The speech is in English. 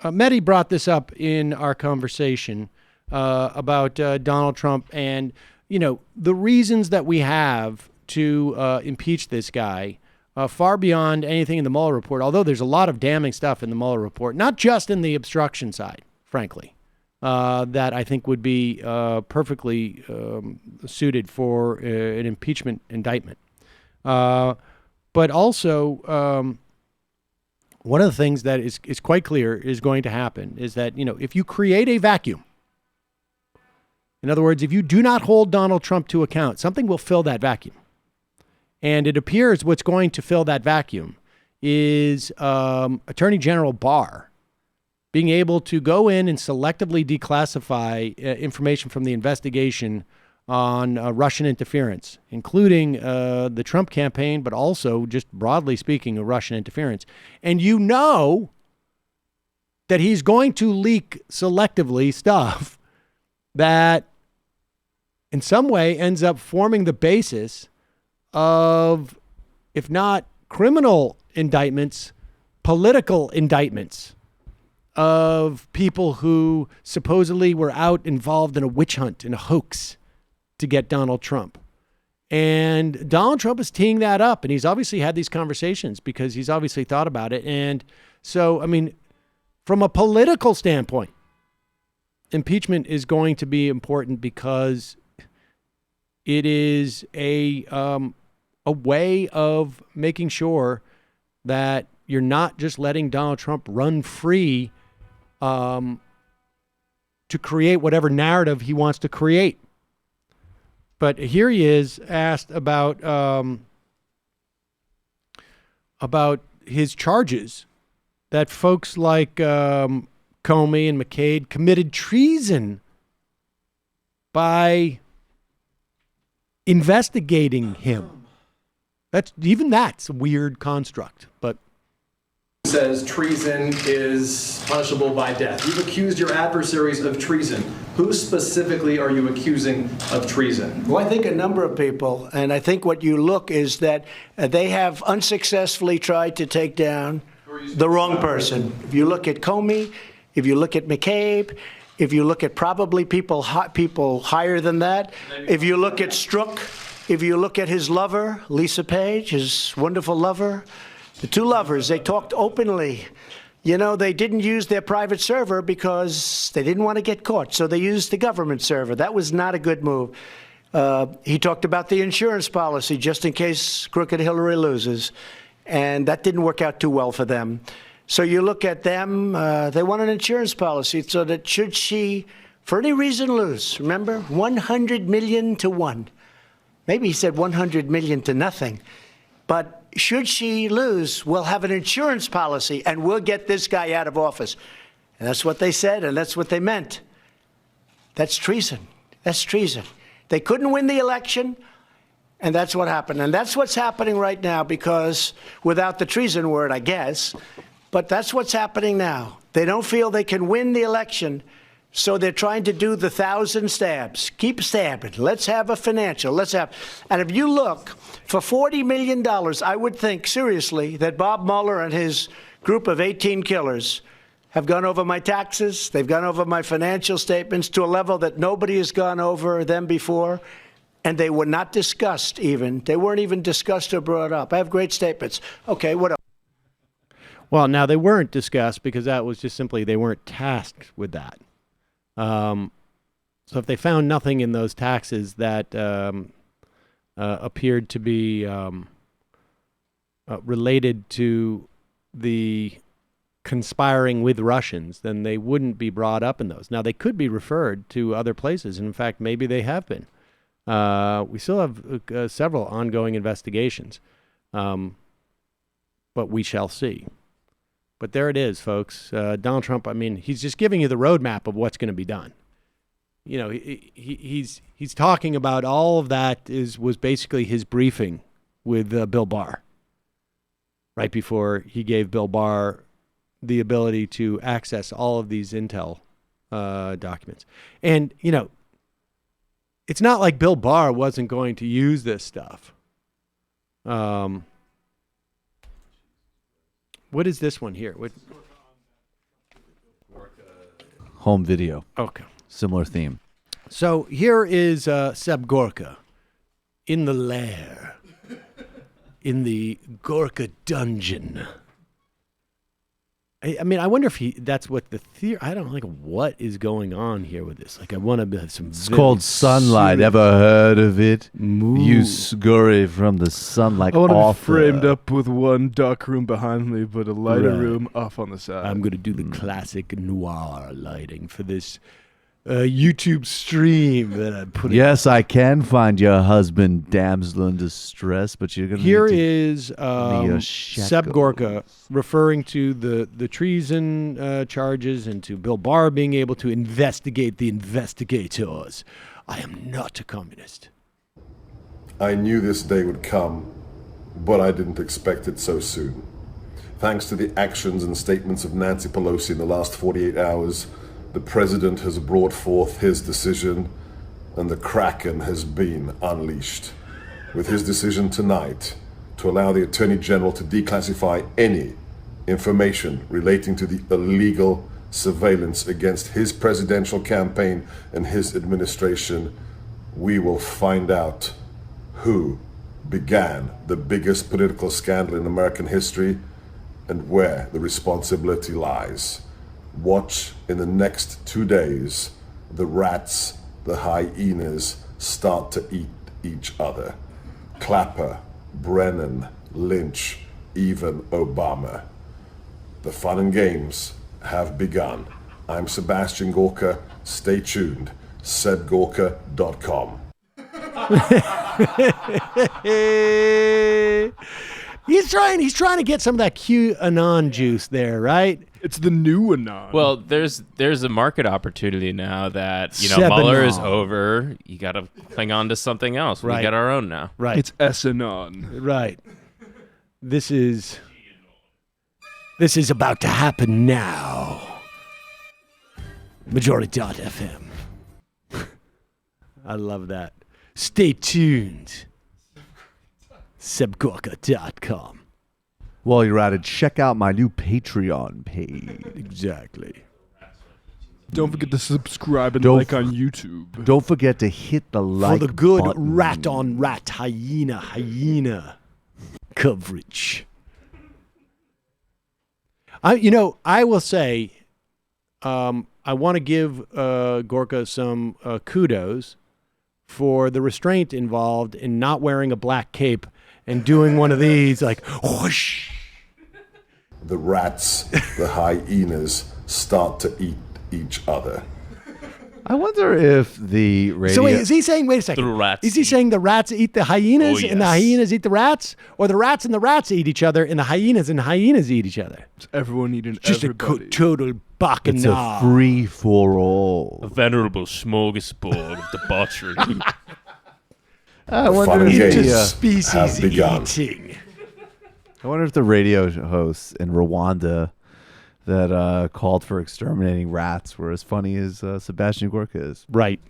Mehdi brought this up in our conversation about Donald Trump and, the reasons that we have to impeach this guy far beyond anything in the Mueller report, although there's a lot of damning stuff in the Mueller report, not just in the obstruction side, frankly, that I think would be perfectly suited for an impeachment indictment. But also, one of the things that is quite clear is going to happen is that, if you create a vacuum, in other words, if you do not hold Donald Trump to account, something will fill that vacuum. And it appears what's going to fill that vacuum is Attorney General Barr being able to go in and selectively declassify information from the investigation on Russian interference, including the Trump campaign, but also just broadly speaking of Russian interference. And that he's going to leak selectively stuff that in some way ends up forming the basis of, if not criminal indictments, political indictments of people who supposedly were out involved in a witch hunt, in a hoax to get Donald Trump. And Donald Trump is teeing that up, and he's obviously had these conversations because he's obviously thought about it. And so, from a political standpoint, impeachment is going to be important because it is a way of making sure that you're not just letting Donald Trump run free to create whatever narrative he wants to create. But here he is asked about his charges that folks like Comey and McCabe committed treason by investigating him. That's a weird construct, but says treason is punishable by death. You've accused your adversaries of treason. Who specifically are you accusing of treason? Well, I think a number of people, and I think what you look is that they have unsuccessfully tried to take down the wrong person. If you look at Comey, if you look at McCabe, if you look at probably people higher than that, if you look at Strzok, if you look at his lover, Lisa Page, his wonderful lover, the two lovers, they talked openly. They didn't use their private server because they didn't want to get caught, so they used the government server. That was not a good move. He talked about the insurance policy just in case crooked Hillary loses, and that didn't work out too well for them. So you look at them, they want an insurance policy so that should she, for any reason, lose, remember, 100 million to 1. Maybe he said 100 million to nothing. But should she lose, we'll have an insurance policy and we'll get this guy out of office. And that's what they said, and that's what they meant. That's treason. That's treason. They couldn't win the election, and that's what happened. And that's what's happening right now, because without the treason word, I guess, but that's what's happening now. They don't feel they can win the election, so they're trying to do the 1,000 stabs. Keep stabbing. Let's have a financial. And if you look, for $40 million, I would think seriously that Bob Mueller and his group of 18 killers have gone over my taxes. They've gone over my financial statements to a level that nobody has gone over them before. And they were not discussed even. They weren't even discussed or brought up. I have great statements. Okay, what else? Well, now they weren't discussed because that was just simply they weren't tasked with that. So if they found nothing in those taxes that appeared to be related to the conspiring with Russians, then they wouldn't be brought up in those. Now, they could be referred to other places. And in fact, maybe they have been. We still have several ongoing investigations, but we shall see. But there it is, folks. Donald Trump, he's just giving you the roadmap of what's going to be done. He's talking about all of that was basically his briefing with Bill Barr right before he gave Bill Barr the ability to access all of these intel documents. And, it's not like Bill Barr wasn't going to use this stuff. What is this one here? home video. Okay. Similar theme. So here is Seb Gorka in the lair, in the Gorka dungeon. I mean, I wonder if that's what the theory. I don't know, like what is going on here with this. Like, I want to have some. It's called sunlight. serious- Ever heard of it? Moo. You scurry from the sunlight I want to be off. framed up with one dark room behind me, but a lighter Right. room off on the side. I'm going to do the classic noir lighting for this YouTube stream that I'm putting. Yes, I can find your husband, damsel in distress, but you're gonna. Here need to is your Seb Gorka referring to the treason charges and to Bill Barr being able to investigate the investigators. I am not a communist. I knew this day would come, but I didn't expect it so soon. Thanks to the actions and statements of Nancy Pelosi in the last 48 hours, the president has brought forth his decision, and the Kraken has been unleashed. With his decision tonight to allow the Attorney General to declassify any information relating to the illegal surveillance against his presidential campaign and his administration, we will find out who began the biggest political scandal in American history and where the responsibility lies. Watch in the next 2 days the rats, the hyenas, start to eat each other. Clapper, Brennan, Lynch, even Obama. The fun and games have begun. I'm Sebastian Gorka. Stay tuned. SebGorka.com. He's trying to get some of that QAnon juice there, right? It's the new Anon. Well, there's a market opportunity now that Sebanon. Mueller is over. You got to cling on to something else. Right. We got our own now. Right. it's S-Anon. Right. This is about to happen now. Majority.fm. I love that. Stay tuned. SebGorka.com. While you're at it, check out my new Patreon page. Exactly. Don't forget to subscribe and Don't like on YouTube. Don't forget to hit the like For the good button. rat on rat hyena coverage. I will say, I want to give Gorka some kudos for the restraint involved in not wearing a black cape and doing one of these, like, whoosh. The rats, the hyenas, start to eat each other. I wonder if the radio. So wait, is he saying, wait a second, The rats is he eat- saying the rats eat the hyenas Oh, and the yes. hyenas eat the rats? Or the rats and the rats eat each other and the hyenas eat each other? It's everyone eating Just everybody. a total it's a bacchanal. free for all. A venerable smorgasbord of debauchery. I The fun wonder and if games the, have Species begun. eating. I wonder if the radio hosts in Rwanda that called for exterminating rats were as funny as Sebastian Gorka is. Right.